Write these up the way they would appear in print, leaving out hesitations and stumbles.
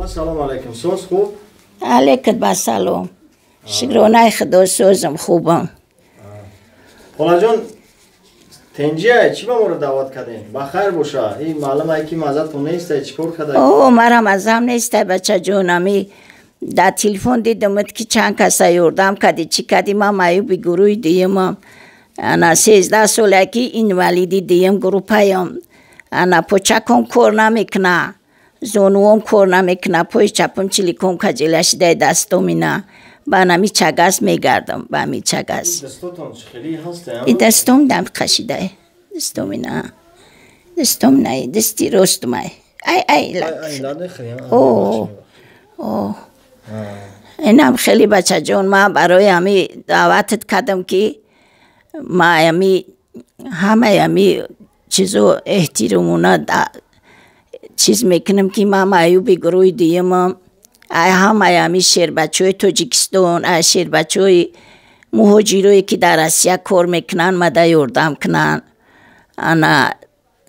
سلام علیکم. سوز خوب؟ علیکم با سلام. شکرانه خدا سوزم خوبم. خاله جان تنجیه چی با ما رو دعوت کردین؟ بخیر باشه. این معلومه که مزتون نیسته چی کار کردین؟ اوه مرا مزم نیسته بچه جونمی. در تلفن دیدم که چند کسا یوردم کردی چی کردی ما مایوبی گروه دیم. انا 13 ساله که این ولیدی دیم گروپایم. انا پوچکم کار نمیکنه. زونوم کار نمیکنه. پای چپم چلیکم کجیلش ده دستم اینا. با نمی چگاس میگردم با می چگاس. دستاتون خیلی هسته؟ این دستم دم خشیده. دستم اینا. دستم نه دستی رستم ای لاد خیلی. اوه اینم خیلی بچه جون ما برای همی دعوتت کردم که ما همه چیزو احترامونه چیز میکنم که ما مایوبی گروه دیم همه شیر بچه های تاجیکستان شیر بچه های مهاجروی که در آسیا کار میکنن مده یاردم کنن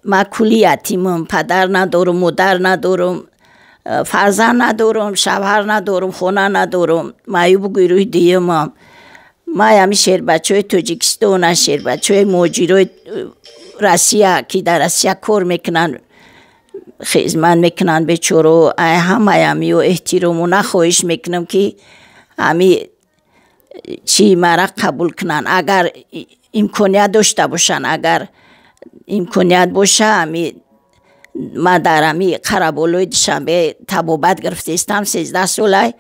ما کلی یتیمم پدر ندارم مادر ندارم فرزند ندارم شوهر ندارم خونه ندارم مایوب گروه دیم ما همی شیر بچه های تاجیکستان شیر بچه های مهاجروی روسیه که در آسیا کار میکنن خدمت میکنن بیچاره همه و احترام خواهش میکنم که همی چی مرا قبول کنن اگر امکانیت داشته باشن اگر امکانیت باشه همی ما در همی قربالای دوشنبه تبابت گرفته استم 13 ساله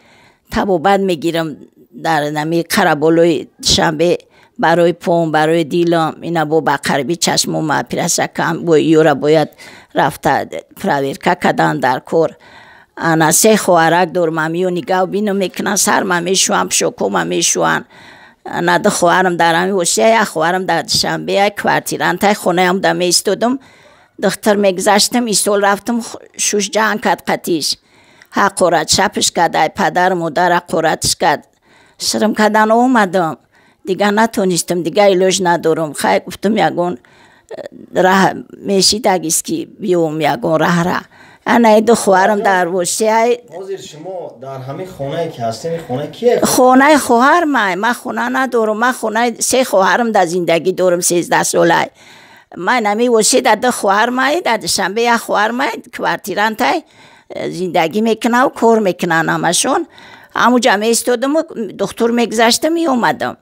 تبابت میگیرم در همی قربالای دوشنبه برای پام برای دیلم اینا با بقربی چشمم ما پیرسکم با یورا باید رفته پراویرکا کدن در کار انا 3 خواهرک دارم همیو نگاه بینم میکنن سرم میشوان شکم میشوان انا 2 خواهرم در همی وسیه 1 خواهرم در دوشنبه 1 کوارتیران تای خونه هم دم ایستادم دختر میگذشتم ایستول رفتم شوش جان کد قطیش ها قرات شپش کد پدر مادر قراتش کد شرم کدن اومدم دیگه نتونستم دیگه ایلوش ندارم خیلی گفتم یگون راه میشید اگیست که بیوم یگون راه انا 2 خواهرم در وسیه حاضر شما در همه خونه که هستین خونه کیه؟ خونه خواهر من خونه ندارم من خونه 3 خواهرم در زندگی دارم 13 ساله من نمی وسیه در 2 خواهر من در دوشنبه 1 خواهر من کوارتیران تای زندگی میکنه و کار میکنن همشون همونجا میستادم و دختر میگذشتم می اومدم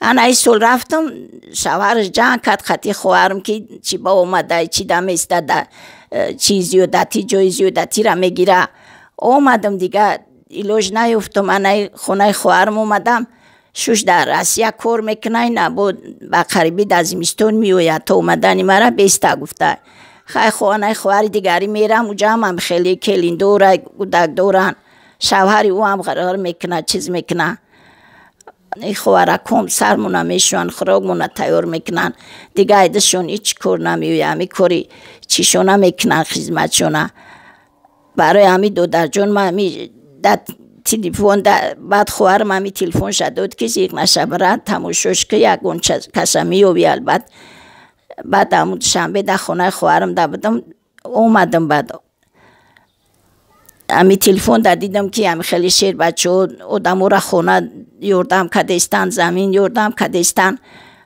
انا ای سال رفتم شوهرش جان کد خطی خواهرم که چی با اومده چی دم ایستاده چیزی و دتی جایزی و دتی را میگیره اومدم دیگه ایلوش نیفتم انا خونه خواهرم اومدم شوش در آسیا کار میکنه نه بود با قریبی در زمستون میوید تا اومدن مرا بیسته گفته خیلی خونه خواهر دیگری میرم اونجا هم خیلی کلین دوره گودک دورن شوهری او هم قرار میکنه چیز میکنه ای خواهرکم سرمونه میشون خراغمونه تیار میکنن دیگه ایدشون هیچ کار نمیوی همی کاری چیشونه میکنن خدمتشونه برای همی دو جون ما همی تلفن بعد خواهرم همی تلفن شدود که یک نشبره تماشاش که یکون کسا میوی البته بعد همون شنبه در خونه خواهرم در بدم اومدم بعد همی تلفن در دیدم که همی خیلی شیر بچه آدمو را خونه یوردم کدستان زمین یوردم کدستان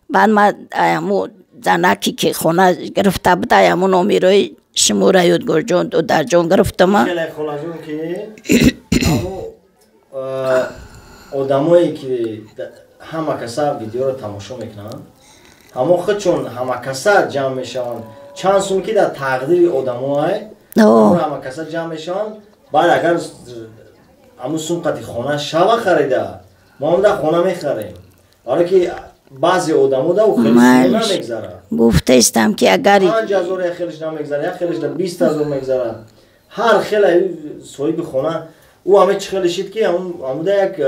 بعد ما همون زنکی که خونه گرفته بود همون نامیروی شموره یادگار جان دو در جان گرفتم خیلی خلاصون که همون آدمایی که همه کسا ویدیو رو تماشا میکنن همون خودشون همه کسا جمع میشن چند سوم که در تقدیر آدمای همه کسا جمع میشن بعد اگر همون سومقتی خونه شبه خریده ما هم در خونه میخریم حالا که بعضی آدمو در خیلی سوم نمیگذاره گفته استم که اگر 5000 خیلیش نمیگذاره یک خیلیش در 20000 میگذاره هر خیلی صاحب خونه او همه چی خیلی شید که همون در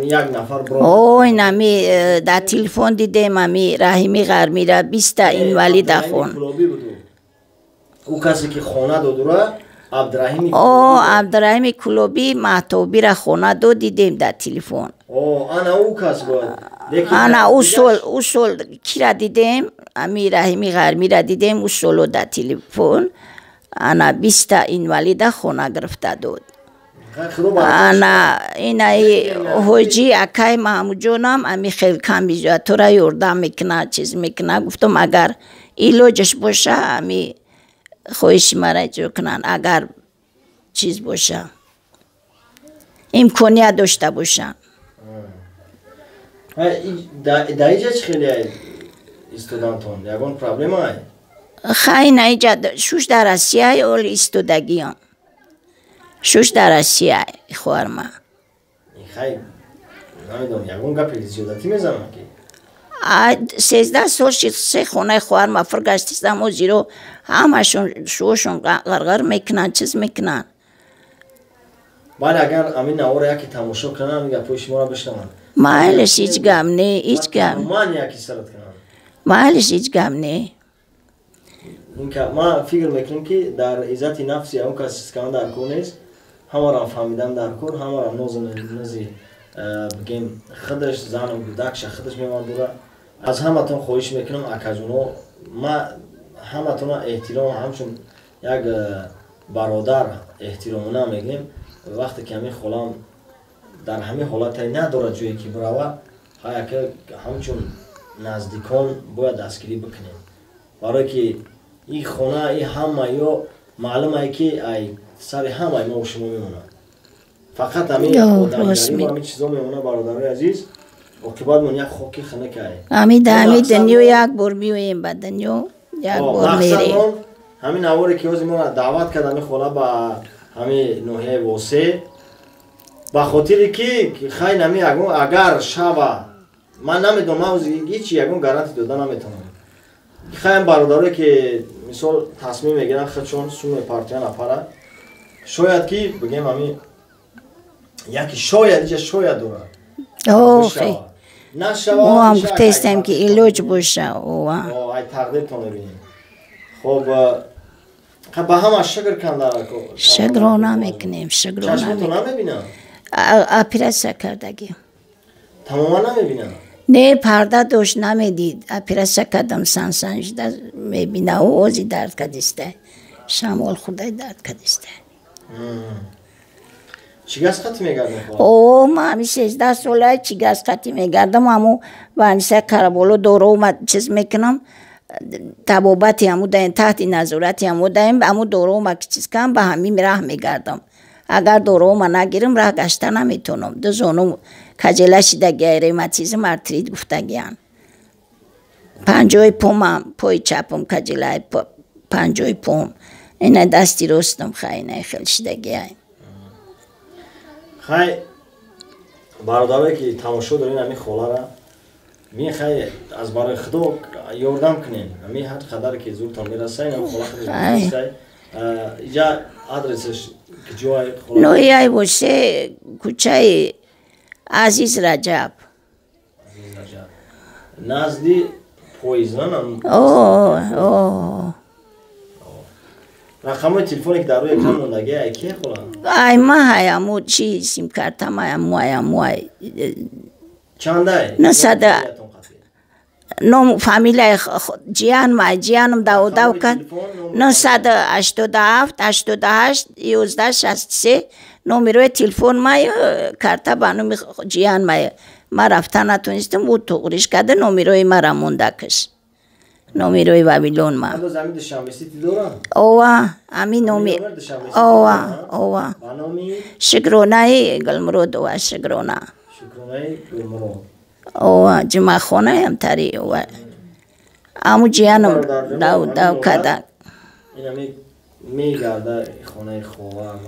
یک نفر برام اوه این همی در تلفن دیدم همی رحیمی غرمی را 20 این ولی در خون او کسی که خونه دادوره عبدالرحیم عبدالرحیم کلوبی محتوبی را خونه دو دیدیم در تلفن انا او کس بود انا اصول کی را دیدیم امی رحیمی غرمی را دیدیم اصولو در تلفن انا 20 اینوالیده خونه گرفته داد. انا اینای حجی اکای محمود جونم امی خیلی کم بیجا تو را یردم میکنه چیز میکنه. گفتم اگر ایلوجش باشه امی خویش مرا جو کنن، اگر چیز باشه امکانیت داشته باشن. در اینجا چه خیلی استودانتون یکون پرابلم های؟ خیلی نه اینجا شوش درسی های اول استودگی هم شوش درسی های خوار ما خیلی نمیدونم یکون گپی زیادتی میزنم که 13 سال شد سه خونه خوار ما فرگشتیستم و زیرو همشون شوشون غرغر میکنن چیز میکنن. بعد اگر امین نوار یکی تماشا کنم میگه پوش ما را بشنون محلش هیچ گم نه هیچ گم من یکی سرت کنم محلش هیچ گم نه. اینکه ما فکر میکنم که در عزت نفسی اون کسی که در کور نیست همه را فهمیدم در کور همه را نوزی بگیم خودش زن و کودکش خودش میمان دوره. از همه تون خواهش میکنم اکجونو ما همه تون احترام همچون یک برادر احترامونه میگیم. وقتی که همین خلام در همین حالت نداره جایی که براوه های که همچون نزدیکان باید دستگیری بکنیم برای که این خونه این همه یا معلومه که ای سر همه ما و شما میمونه. فقط همین آدمگری و همین چیزا میمونه برادرای عزیز و که باید من یک خاکی خنه که همین دنیا یک بار بیویم به دنیا یک بار میریم. همین نواری که از ما دعوت کرد همین خونه با همین نوحه واسه با خاطری که خیلی نمی اگر شب من نمیدونم من هیچی یکون گارانتی داده نمیتونم. خیلی برادره که مثال تصمیم میگیرن خودشون سوم پارتیان اپاره شاید که بگیم همین یکی شاید دوره خیلی ما هم گفتستیم که ایلوج باشه ای تقدیرتون ببینیم. خب با همه شکر کنده شکرانه میکنیم چشمتون نمیبینم اپیراسه کردگی تماما نمیبینم نه پرده داشت نمیدید اپیراسه کردم سنجده میبینه و اوزی درد کدیسته شمال خدای درد کدیسته. چی گز خطی میگردم؟ ما همی 13 ساله چی گز خطی میگردم همو ونیسه کربولو دورو اومد چیز میکنم تبابتی همو دایم تحت نظارتی همو دایم همو دورو اومد چیز کنم به همین راه میگردم. اگر دورو اومد نگیرم راه گشته نمیتونم. دو زونو کجله شدگی ریماتیزم ارترید گفتگیان پنجوی پومم پای چپم کجله پنجوی پوم اینه دستی رستم خیلی خیلی شدگی هایم. خیلی برادره که تماشا دارین همین خوله را می خیلی از برای خدا یاردم کنین همین هر قدر که زورتان میرسه این هم خوله خودش میرسه. اینجا آدرسش که جای خوله نوی ای باشه کوچه عزیز رجب نزدی پویزن هم رقم تلفنی که در روی اکران موندگی ای که خوله؟ ای ما هایمو چی سیم کارتم هایمو چنده؟ نه صده نوم فامیل جیانم داو کن 987 88 11 63 نمره تلفن ما کارتا بانو جیان ما رفتن نتونستم او تغریش کرده نمره ما را مونده کش نمره بابیلون ما هنوز همین دشنبسیتی دارم؟ اوه همین نمره اوه شکرونه گلمرود و شکرونه اوه جمع خونه هم تری اوه امو جیانم داو کده این میگرده خونه خواه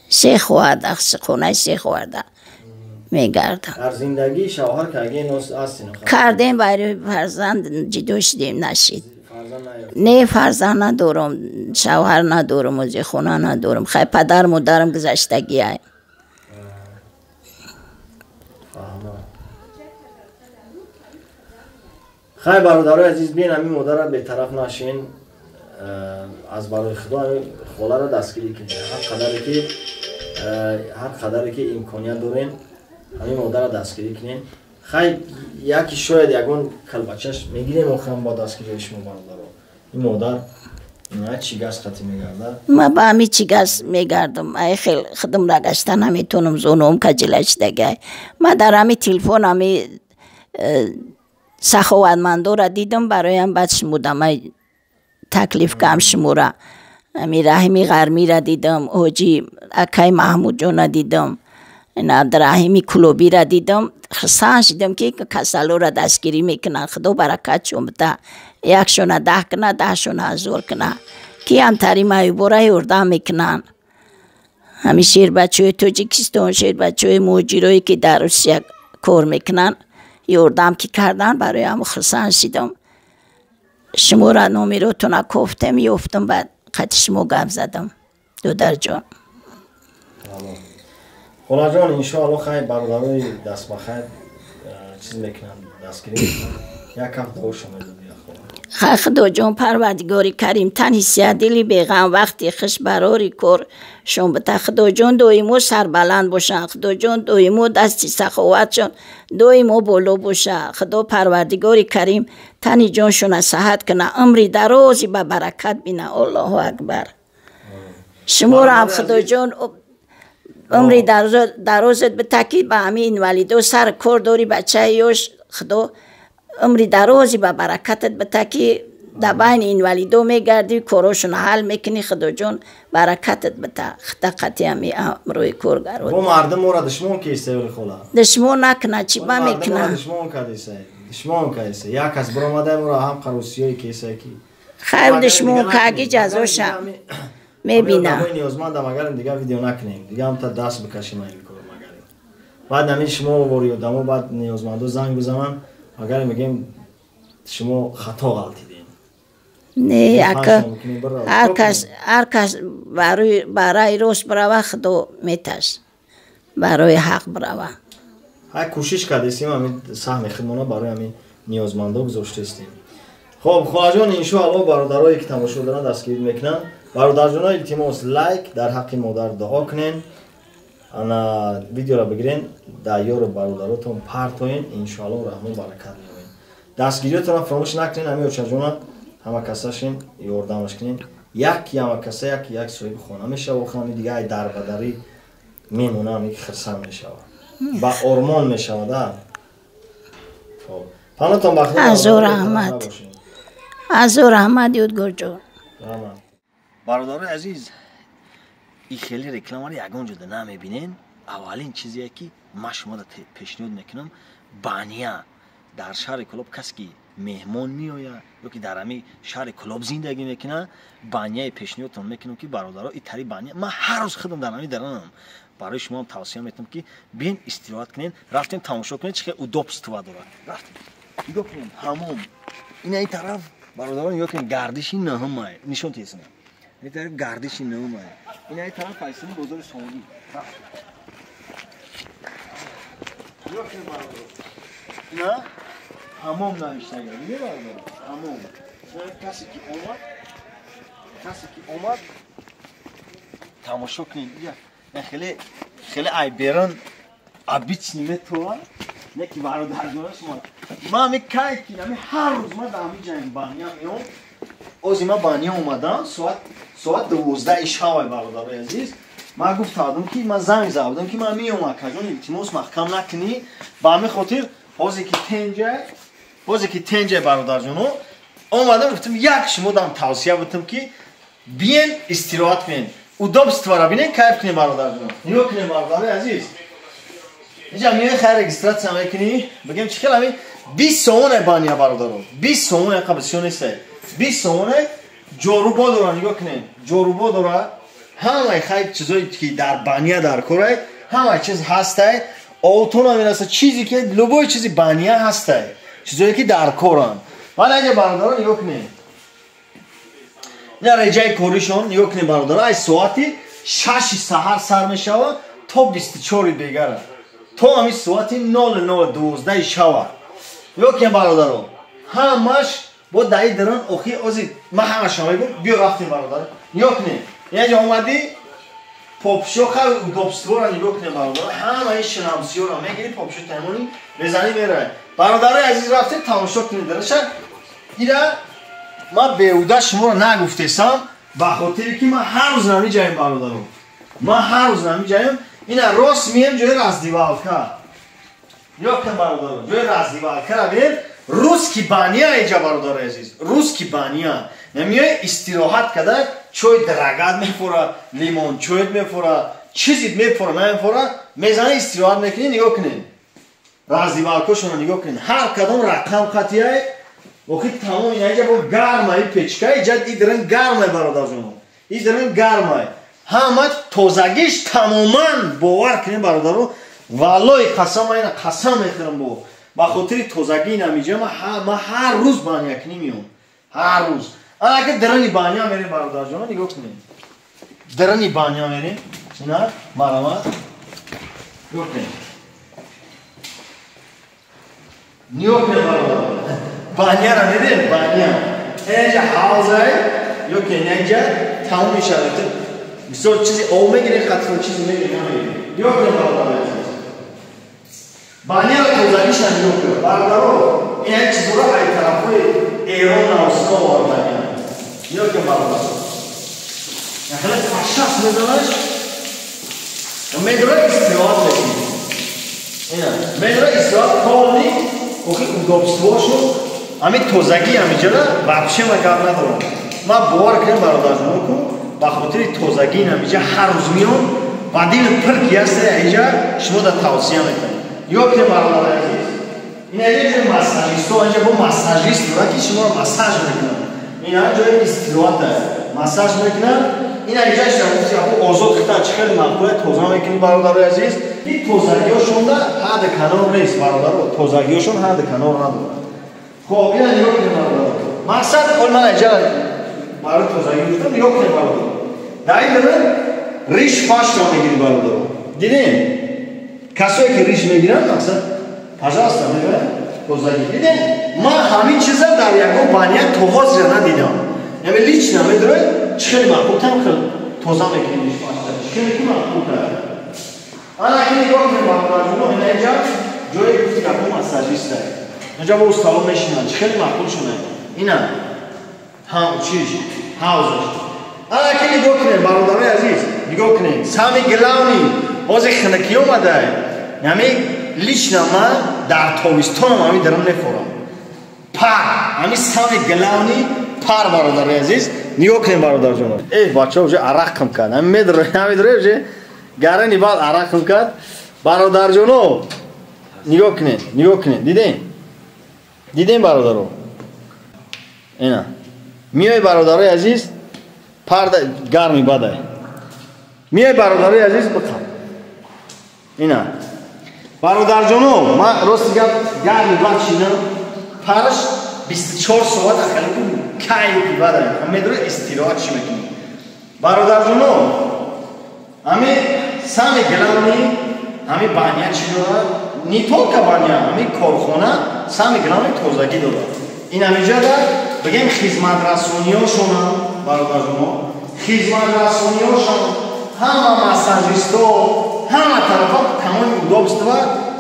سه خواه خونه سه خواه میگرده. در زندگی شوهر که اگه نوست هستین کردیم برای فرزند جدو شدیم نشید. نه فرزند ندارم شوهر ندارم و خونه ندارم خیلی پدر مادرم گذشتگی هایم. خیلی برادرای عزیز بین همین مادر را به طرف نشین از برای خدا خوله را دستگیری کنید. هر قدری که امکانیت دارین همین مادر را دستگیری کنین. خیلی یکی شاید یکون کلبچش میگیریم و خم با دستگیری شما برادر این مادر نه چی گاز خطی میگرده؟ ما با همی چی گاز میگردم ای خیلی خودم را گشتن همیتونم زونم کجلش دگه ما در همی تلفن همی سخاوتمندو را دیدم برایم بعد شمودم ای تکلیف کم شمورا همی رحمی غرمی را دیدم حاجی اکای محمود جون را دیدم رحمی کلوبی را دیدم خسان شدم که کسالو را دستگیری میکنن خدا برکت چون بتا یکشون 10 کنه 10 شون هزار کنه کی هم تری مایبو را یردم میکنن همی شیر بچه توجیکستان شیر بچه موجیروی که در روسیه کار میکنن یردم که کردن برای هم خسان شدم شما را نومیرو تو نکفتم یفتم بعد خط شما گم زدم دودر جان خولا جان انشاءالله خیلی برادرای دست بخیر چیز میکنن دستگیری میکنن یک هفته او شما دو بیا خدا جان پروردگاری کریم تن حسیت دلی بیغم وقتی خش براری کر شما بتا خدا جان دویمو سر بلند باشن خدا جان دویمو دستی سخاوت شن دویمو بولو باشن خدا پروردگاری کریم تنی جانشون صحت کنه عمری درازی به برکت بینه الله اکبر شما را هم خدا جان عمری درازت به تکی به همین ولیدو سر کار داری بچه یوش خدا عمری درازی به برکتت به تکی در بین این ولیدو میگردی کاراشون حل میکنی خدا جان برکتت به تقتی همی روی کار گرود با مردم مورا دشمون کیسته ولی خولا دشمون نکنه چی با میکنه دشمون کدیسه یک از برامده مورا هم قروسیای کیسه کی خیر دشمون کاگی جزوشم میبینم همه نیازمندم اگر دیگه ویدیو نکنیم دیگه هم تا دست بکشیم این کارو مگریم بعد نمی شما وریو دمو بعد نیازمندو زنگ بزنن اگر میگیم شما خطا غلطیدین نه هر کس برای روز برای خدا میتش برای حق برای های کوشش کردیم همین سهم خدمانا برای همین نیازمندو گذاشته استیم خب خواجان انشاءالله برادرایی که تماشا دارن دستگیر میکنن برادر جان التماس لایک در حق مادر دعا کنین انا ویدیو را بگیرین در یار برادراتون پرتوین انشاءالله رحمان برکت می‌کنین دستگیریتون را فراموش نکنین همه بچه جان همه کساشین یاردمش کنین یک کسا یک صاحب خانه میشه و خانه دیگه ای در بدری میمونه میگه خرسن میشه با ارمان میشه ده خب پانتون بخیر از احمد یادگار جان برادر عزیز این خیلی رکلام رو یگان جدا نمیبینین اولین چیزیه که ما شما را پیشنهاد میکنم بانیا در شهر کلوب کسی که مهمان میآید یا که در همین شهر کلوب زندگی میکنه بانیای پیشنهادتون میکنم که برادرها این طریق بانیا من هر روز خودم در همین درنم برای شما هم توصیه میکنم که بیاین استراحت کنین رفتین تماشا کنین چه удобство داره رفتین نگاه کنین همون این طرف برادران یا که گردشی نه هم نشون تیسنه این طرف گردشی نه هم این طرف فایسنی بازار سعودی یا که برادران نه همون نمیشته گردی برادران همون کسی که اومد تماشا کنین خیلی ای بیرن ابیچ نیمه تو نه که برادر جانش ما میکنم که هر روز ما در همین جنگ بانیا میام اوزی ما بانیا اومدم ساعت 12 شب برادر عزیز ما گفت آدم که ما زنگ زدم که ما میام کجا التماس محکم نکنی با همین خاطر اوزی که تنجه برادر جانو اومدم گفتم یک شما دام توصیه بودم که بیاین استراحت کنین удобство را ببینین کیف کنین برادر جان نگاه کنین برادر عزیز اینجا میای خیر رجیستراسیون میکنی بگم چه خیلی 20 سومه بانیا برادرو 20 سومه قبضیون است 20 سومه جوروبا داره نگاه کنین جوروبا داره همه خیلی چیزایی که در بانیا در کره همه چیز هسته اوتونا میرسه چیزی که لوبای چیزی بانیا هسته چیزایی که در کورن ولی اگه برادران نگاه کنین نه رجای کوریشون نگاه کنین برادران ای ساعتی 6 سحر سر میشه تا 24 دیگره تو همی ساعتی 0012 شب یا که برادران همش با دایی درن اوخی اوزی ما همه شما میگم بیا رفتیم برادر یا کنین یه جا اومدی پاپشو خیلی удобство را نگاه کنین برادر همه شنامسی را میگیری پاپشو تیمونی بزنی میره برادر عزیز رفتیم تماشا کنین درشه ایره من بیهوده شما رو نگفتم به خاطر که من هر روز نمیجایم برادرم. من هر روز نمیجایم اینا راست میم جای رازدیوالکا. یا که برادرم جای رازدیوالکا بیر روز کی بانیا اینجا برادر عزیز. روز کی بانیا نمیای استراحت کده چای درگاد میفوره لیمون چای میفوره چیزی میفوره نمیفوره میزنه استراحت میکنی نگاه کنین. رازدیوالکاشون نگاه کنین هر کدوم رقم خطیه وقتی تمام اینجا با گرمه پیچکه اینجا ایدرن گرمه برادر جون ایدرن گرمه همه تازگیش تماما باور کنین برادر والله قسم اینا قسم میخورم با خاطر تازگی نمیجه ما هر روز بانیا کنیم هر روز اگه درنی بانیا میریم برادر جون نگاه کنین درنی بانیا میریم اینا مرامت نگاه کنین نیوک برادر بانیا را میدین بانیا اینجا حوضه یا که اینجا تمام میشه مثلا چیزی او میگیره خاطر چیزی میگیره یا که برادر بانیا را توزیعش نمیشه برادر این چیزی رو های طرفی ایران نوستا وارد بانیا یا که برادر خیلی فشاس میدونش میدونه استراحت میکنه اینا میدونه استراحت کلی اوکی удобствошо ами тозагӣ ҳамиҷара вообще ма гап надорам ман бовар кардам бародарҷоно ку ба хотири тозагӣ ҳамиҷа ҳар рӯз миём ва дил пирки ҳаста инҷа шумо да тавсия мекунед ё ки бародари азиз ина инҷа массажисто инҷа бо массажист дора ки шуморо массаж мекунад ина ҷои истироҳат аст массаж мекунад ина инҷа шумо озод хита чӣ хеле мақбул тоза мекунед бародари азиз ин тозагиҳошон да ҳадди канор нест бародаро тозагиҳошон ҳадди канор надорад خب اینا نگاه کنید برادر مقصد اول من اینجا برای توضیح گفتم نگاه کنید برادر در این داره ریش فاش را میگیرید برادر دیدین کسایی که ریش میگیرن مقصد پجاستا میگه توضیح دیدین ما همین چیزا در یکو بانیا توغاز را ندیدم یعنی لیچ نمیداره چخیلی مقبول تم خیل توضیح میکنید ریش فاش را چخیلی که مقبول کرد انا که نگاه کنید برادر اینا اینجا جایی گفتی که اپو مساجیست دارید اینجا با استالون میشینن خیلی معقول شونه اینا هم چیش حوزش انا که نگاه کنید برادرای عزیز نگاه کنید سامی گلاونی باز خنکی اومده یعنی لیچ نما در تابستان همی درم نفورم پر همی سامی گلاونی پر برادرای عزیز نگاه کنید برادر جون ای بچه ها عرق کم کرد همی میدره گرنی بعد عرق کم کرد برادر جونو نگاه کنید دیدین برادرو اینا میای برادرای عزیز پرده گرمی بده میای برادرای عزیز بخوام اینا برادر جونو من راست گرمی بد شیدم پرش 24 ساعت اخیلی کایی بده همه داره استراحت شی میکنی برادر جونو همه سامی گلامی همه بانیا چی داره نیتون که بانیا همه کارخونه سامی گلامی توزگی داره این همیجا در بگیم خدمت رسانی هاشون برادر جونو خدمت رسانی هاشون همه مساجیستو همه طرفا تمام удобство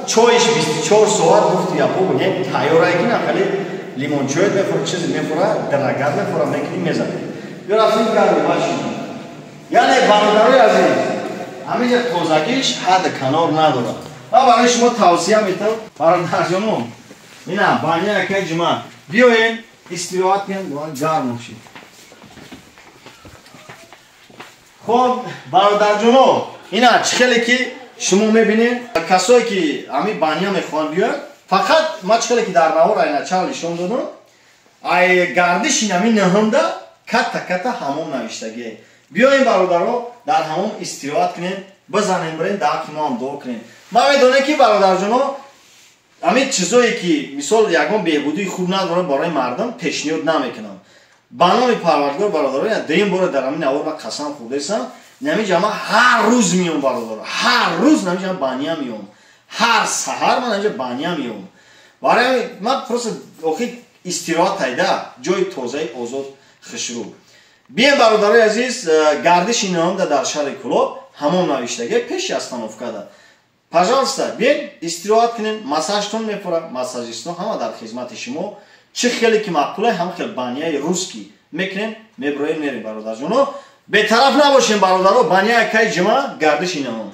چایش 24 ساعت گفت یا بو بگیم تیاره اگه نخلی لیمون چای بخور چیزی میخوره درگرد میخوره میکنی میزنی یا رفتیم گرمی باشیم یعنی برادرای عزیز همیجا توزگیش حد کنار نداره و برای شما توصیه میتونم برادر جونو اینا بانیا که جمع بیاین استراحت کنید گرم شید خب برادر جونو اینا چخیلی که شما میبینید کسایی که همی بانیا میخوان بیان فقط ما چخیلی که در نهار اینا چالشون دادم ای گردش اینمی نهنده کتا همون نوشتگی بیاین برادرها در همون استراحت کنید بزنین برین داکی هم دو کنید ما میدونه که برادر جونو همین چیزایی که مثال یکم بهبودی خوب نداره برای مردم پیشنهاد نمیکنم بنام پروردگار برادران دریم بار در همین نوار و قسم خورده‌ام نمیجا ما هر روز میام برادر هر روز نمیجا بانیا میام هر سحر من نمیجا بانیا میام برای ما پروس اوکی استراحت تایدا جای توزیع آزاد خشرو بیاین برادرای عزیز گردش اینا هم در شهر کلوب همون نوشتگی پیش استانوفکا пожалуйста, бен истироҳат кунен, массажтон мепурам, массажистон ҳама дар хизмати шумо. Чӣ хеле ки маъқуле, ҳама хел банияи русский мекунем, меброем мерем бародарҷоно. Бетараф набошем бародаро, банияи кай ҷима гардиши намон.